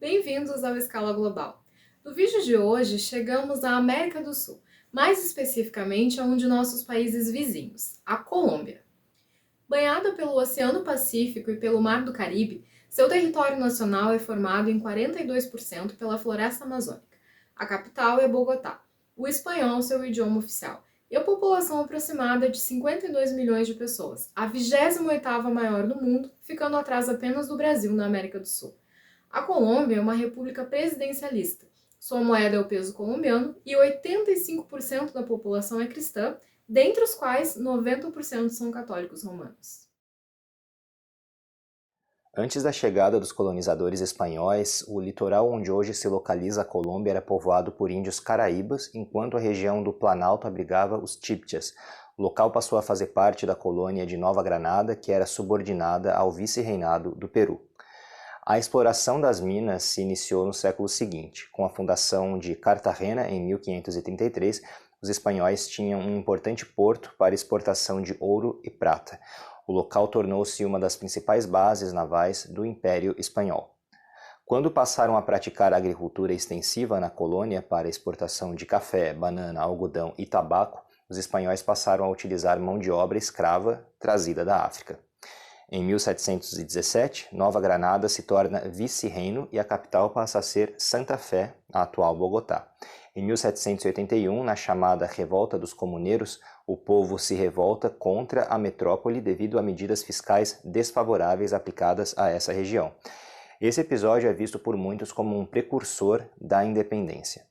Bem-vindos ao Escala Global. No vídeo de hoje, chegamos à América do Sul, mais especificamente a um de nossos países vizinhos, a Colômbia. Banhada pelo Oceano Pacífico e pelo Mar do Caribe, seu território nacional é formado em 42% pela floresta amazônica. A capital é Bogotá. O espanhol é seu idioma oficial e a população aproximada é de 52 milhões de pessoas, a 28ª maior do mundo, ficando atrás apenas do Brasil na América do Sul. A Colômbia é uma república presidencialista. Sua moeda é o peso colombiano e 85% da população é cristã, dentre os quais 90% são católicos romanos. Antes da chegada dos colonizadores espanhóis, o litoral onde hoje se localiza a Colômbia era povoado por índios caraíbas, enquanto a região do Planalto abrigava os Chibchas. O local passou a fazer parte da colônia de Nova Granada, que era subordinada ao vice-reinado do Peru. A exploração das minas se iniciou no século seguinte. Com a fundação de Cartagena em 1533, os espanhóis tinham um importante porto para exportação de ouro e prata. O local tornou-se uma das principais bases navais do Império Espanhol. Quando passaram a praticar a agricultura extensiva na colônia para exportação de café, banana, algodão e tabaco, os espanhóis passaram a utilizar mão de obra escrava trazida da África. Em 1717, Nova Granada se torna vice-reino e a capital passa a ser Santa Fé, a atual Bogotá. Em 1781, na chamada Revolta dos Comuneiros, o povo se revolta contra a metrópole devido a medidas fiscais desfavoráveis aplicadas a essa região. Esse episódio é visto por muitos como um precursor da independência.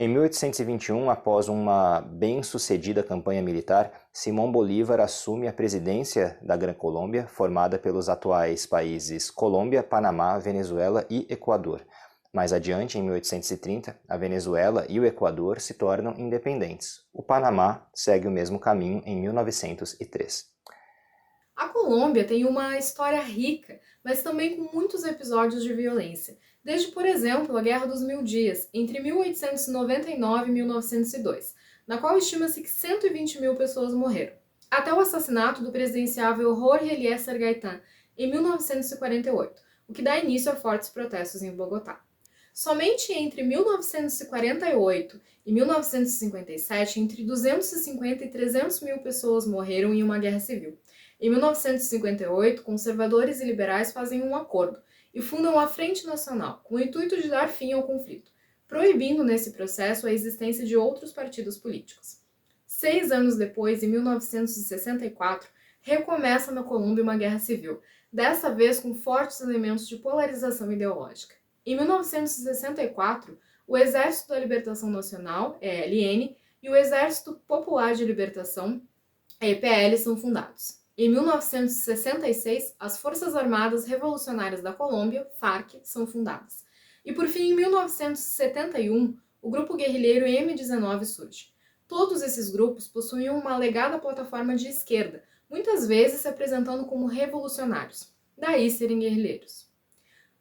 Em 1821, após uma bem-sucedida campanha militar, Simão Bolívar assume a presidência da Gran Colômbia, formada pelos atuais países Colômbia, Panamá, Venezuela e Equador. Mais adiante, em 1830, a Venezuela e o Equador se tornam independentes. O Panamá segue o mesmo caminho em 1903. A Colômbia tem uma história rica, mas também com muitos episódios de violência, desde, por exemplo, a Guerra dos Mil Dias, entre 1899 e 1902, na qual estima-se que 120 mil pessoas morreram, até o assassinato do presidenciável Jorge Eliezer Gaitán, em 1948, o que dá início a fortes protestos em Bogotá. Somente entre 1948 e 1957, entre 250 e 300 mil pessoas morreram em uma guerra civil. Em 1958, conservadores e liberais fazem um acordo e fundam a Frente Nacional, com o intuito de dar fim ao conflito, proibindo nesse processo a existência de outros partidos políticos. 6 anos depois, em 1964, recomeça na Colômbia uma guerra civil, dessa vez com fortes elementos de polarização ideológica. Em 1964, o Exército da Libertação Nacional, ELN, e o Exército Popular de Libertação, EPL, são fundados. Em 1966, as Forças Armadas Revolucionárias da Colômbia, FARC, são fundadas. E por fim, em 1971, o grupo guerrilheiro M19 surge. Todos esses grupos possuíam uma alegada plataforma de esquerda, muitas vezes se apresentando como revolucionários, daí serem guerrilheiros.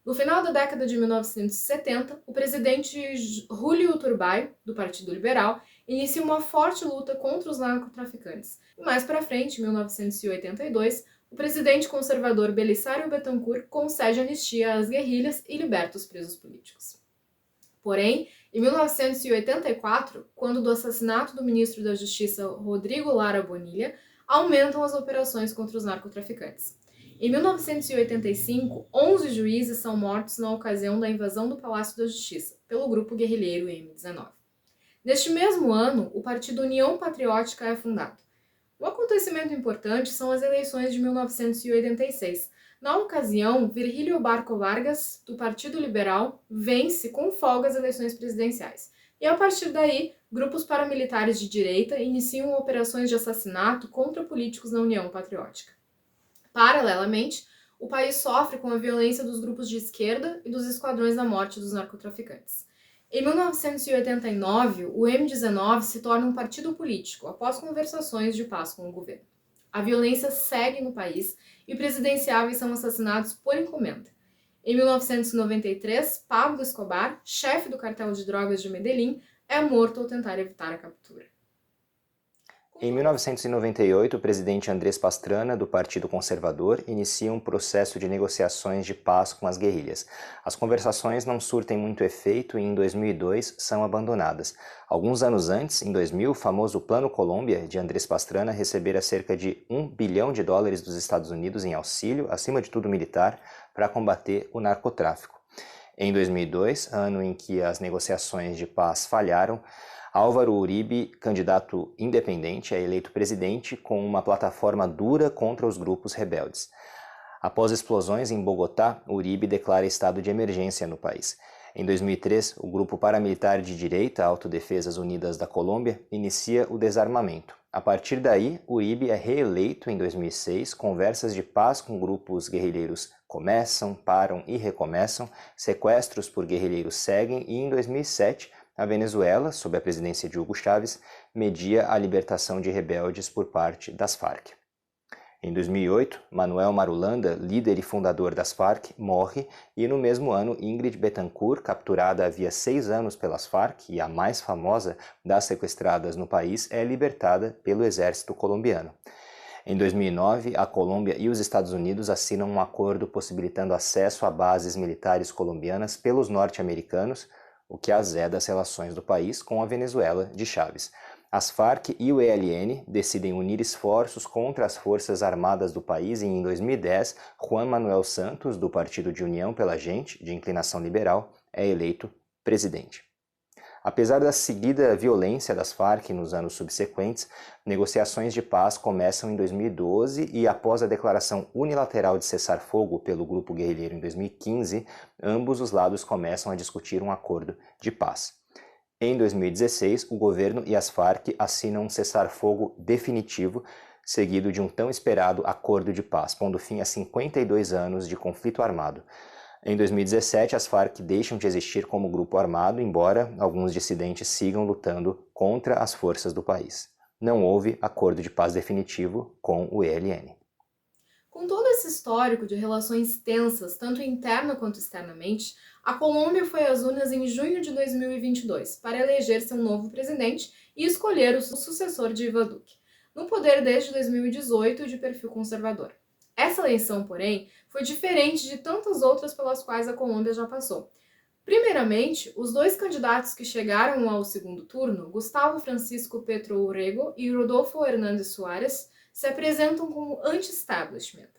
No final da década de 1970, o presidente Julio Iturbay, do Partido Liberal, inicia uma forte luta contra os narcotraficantes. E mais para frente, em 1982, o presidente conservador Belisário Bettencourt concede anistia às guerrilhas e liberta os presos políticos. Porém, em 1984, quando do assassinato do ministro da Justiça Rodrigo Lara Bonilla, aumentam as operações contra os narcotraficantes. Em 1985, 11 juízes são mortos na ocasião da invasão do Palácio da Justiça, pelo grupo guerrilheiro M19. Neste mesmo ano, o Partido União Patriótica é fundado. Um acontecimento importante são as eleições de 1986. Na ocasião, Virgilio Barco Vargas, do Partido Liberal, vence com folga as eleições presidenciais. E a partir daí, grupos paramilitares de direita iniciam operações de assassinato contra políticos na União Patriótica. Paralelamente, o país sofre com a violência dos grupos de esquerda e dos esquadrões da morte dos narcotraficantes. Em 1989, o M19 se torna um partido político após conversações de paz com o governo. A violência segue no país e presidenciáveis são assassinados por encomenda. Em 1993, Pablo Escobar, chefe do cartel de drogas de Medellín, é morto ao tentar evitar a captura. Em 1998, o presidente Andrés Pastrana, do Partido Conservador, inicia um processo de negociações de paz com as guerrilhas. As conversações não surtem muito efeito e em 2002 são abandonadas. Alguns anos antes, em 2000, o famoso Plano Colômbia de Andrés Pastrana recebera cerca de US$ 1 bilhão dos Estados Unidos em auxílio, acima de tudo militar, para combater o narcotráfico. Em 2002, ano em que as negociações de paz falharam, Álvaro Uribe, candidato independente, é eleito presidente com uma plataforma dura contra os grupos rebeldes. Após explosões em Bogotá, Uribe declara estado de emergência no país. Em 2003, o grupo paramilitar de direita, Autodefesas Unidas da Colômbia, inicia o desarmamento. A partir daí, Uribe é reeleito em 2006, conversas de paz com grupos guerrilheiros começam, param e recomeçam, sequestros por guerrilheiros seguem e em 2007, a Venezuela, sob a presidência de Hugo Chávez, media a libertação de rebeldes por parte das Farc. Em 2008, Manuel Marulanda, líder e fundador das Farc, morre e no mesmo ano Ingrid Betancourt, capturada havia 6 anos pelas Farc e a mais famosa das sequestradas no país, é libertada pelo exército colombiano. Em 2009, a Colômbia e os Estados Unidos assinam um acordo possibilitando acesso a bases militares colombianas pelos norte-americanos, o que azeda as relações do país com a Venezuela de Chávez. As Farc e o ELN decidem unir esforços contra as forças armadas do país e em 2010, Juan Manuel Santos, do Partido de União pela Gente, de inclinação liberal, é eleito presidente. Apesar da seguida violência das Farc nos anos subsequentes, negociações de paz começam em 2012 e após a declaração unilateral de cessar-fogo pelo grupo guerrilheiro em 2015, ambos os lados começam a discutir um acordo de paz. Em 2016, o governo e as Farc assinam um cessar-fogo definitivo, seguido de um tão esperado acordo de paz, pondo fim a 52 anos de conflito armado. Em 2017, as Farc deixam de existir como grupo armado, embora alguns dissidentes sigam lutando contra as forças do país. Não houve acordo de paz definitivo com o ELN. Com todo esse histórico de relações tensas, tanto interna quanto externamente, a Colômbia foi às urnas em junho de 2022 para eleger seu novo presidente e escolher o sucessor de Iván Duque, no poder desde 2018 de perfil conservador. Essa eleição, porém, foi diferente de tantas outras pelas quais a Colômbia já passou. Primeiramente, os dois candidatos que chegaram ao segundo turno, Gustavo Francisco Petro Urrego e Rodolfo Hernández Suárez, se apresentam como anti-establishment.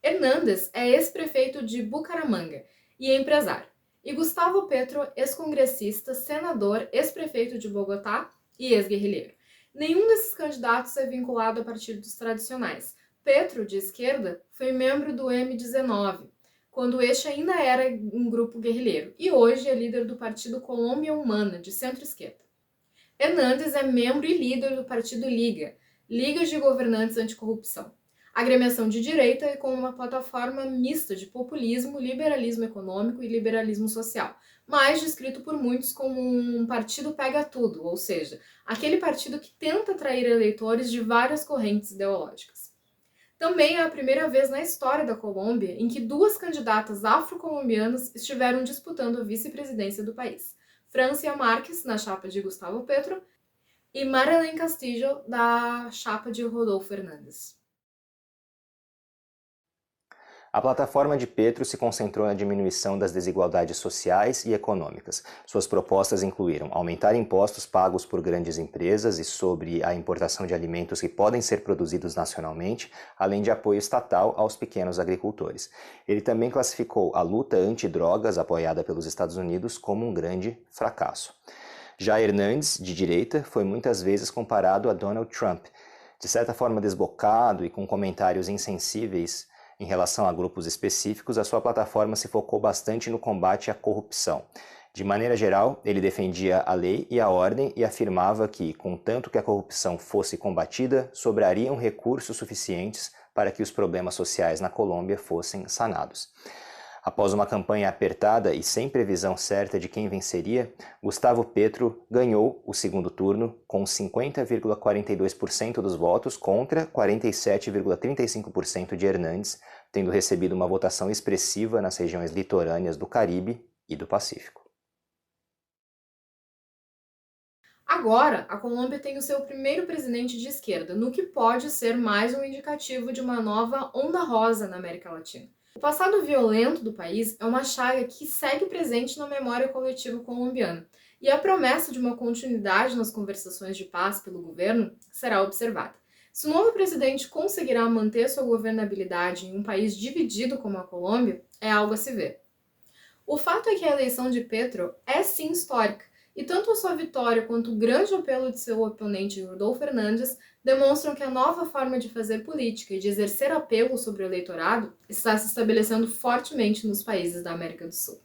Hernández é ex-prefeito de Bucaramanga e empresário, e Gustavo Petro, ex-congressista, senador, ex-prefeito de Bogotá e ex-guerrilheiro. Nenhum desses candidatos é vinculado a partidos tradicionais. Petro, de esquerda, foi membro do M19, quando este ainda era um grupo guerrilheiro, e hoje é líder do partido Colômbia Humana, de centro-esquerda. Hernández é membro e líder do partido Liga, Liga de Governantes Anticorrupção, agremiação de direita e com uma plataforma mista de populismo, liberalismo econômico e liberalismo social, mas descrito por muitos como um partido pega-tudo, ou seja, aquele partido que tenta atrair eleitores de várias correntes ideológicas. Também é a primeira vez na história da Colômbia em que duas candidatas afro-colombianas estiveram disputando a vice-presidência do país. Francia Márquez, na chapa de Gustavo Petro, e Marlene Castillo, da chapa de Rodolfo Hernández. A plataforma de Petro se concentrou na diminuição das desigualdades sociais e econômicas. Suas propostas incluíram aumentar impostos pagos por grandes empresas e sobre a importação de alimentos que podem ser produzidos nacionalmente, além de apoio estatal aos pequenos agricultores. Ele também classificou a luta antidrogas apoiada pelos Estados Unidos como um grande fracasso. Já Hernández, de direita, foi muitas vezes comparado a Donald Trump, de certa forma desbocado e com comentários insensíveis. Em relação a grupos específicos, a sua plataforma se focou bastante no combate à corrupção. De maneira geral, ele defendia a lei e a ordem e afirmava que, contanto que a corrupção fosse combatida, sobrariam recursos suficientes para que os problemas sociais na Colômbia fossem sanados. Após uma campanha apertada e sem previsão certa de quem venceria, Gustavo Petro ganhou o segundo turno com 50,42% dos votos contra 47,35% de Hernández, tendo recebido uma votação expressiva nas regiões litorâneas do Caribe e do Pacífico. A Agora, a Colômbia tem o seu primeiro presidente de esquerda, no que pode ser mais um indicativo de uma nova onda rosa na América Latina. O passado violento do país é uma chaga que segue presente na memória coletiva colombiana, e a promessa de uma continuidade nas conversações de paz pelo governo será observada. Se o novo presidente conseguirá manter sua governabilidade em um país dividido como a Colômbia, é algo a se ver. O fato é que a eleição de Petro é sim histórica, e tanto a sua vitória quanto o grande apelo de seu oponente Rodolfo Fernandes demonstram que a nova forma de fazer política e de exercer apelo sobre o eleitorado está se estabelecendo fortemente nos países da América do Sul.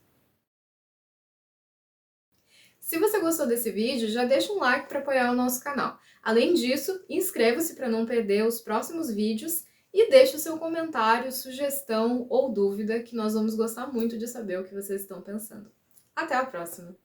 Se você gostou desse vídeo, já deixa um like para apoiar o nosso canal. Além disso, inscreva-se para não perder os próximos vídeos e deixe o seu comentário, sugestão ou dúvida, que nós vamos gostar muito de saber o que vocês estão pensando. Até a próxima!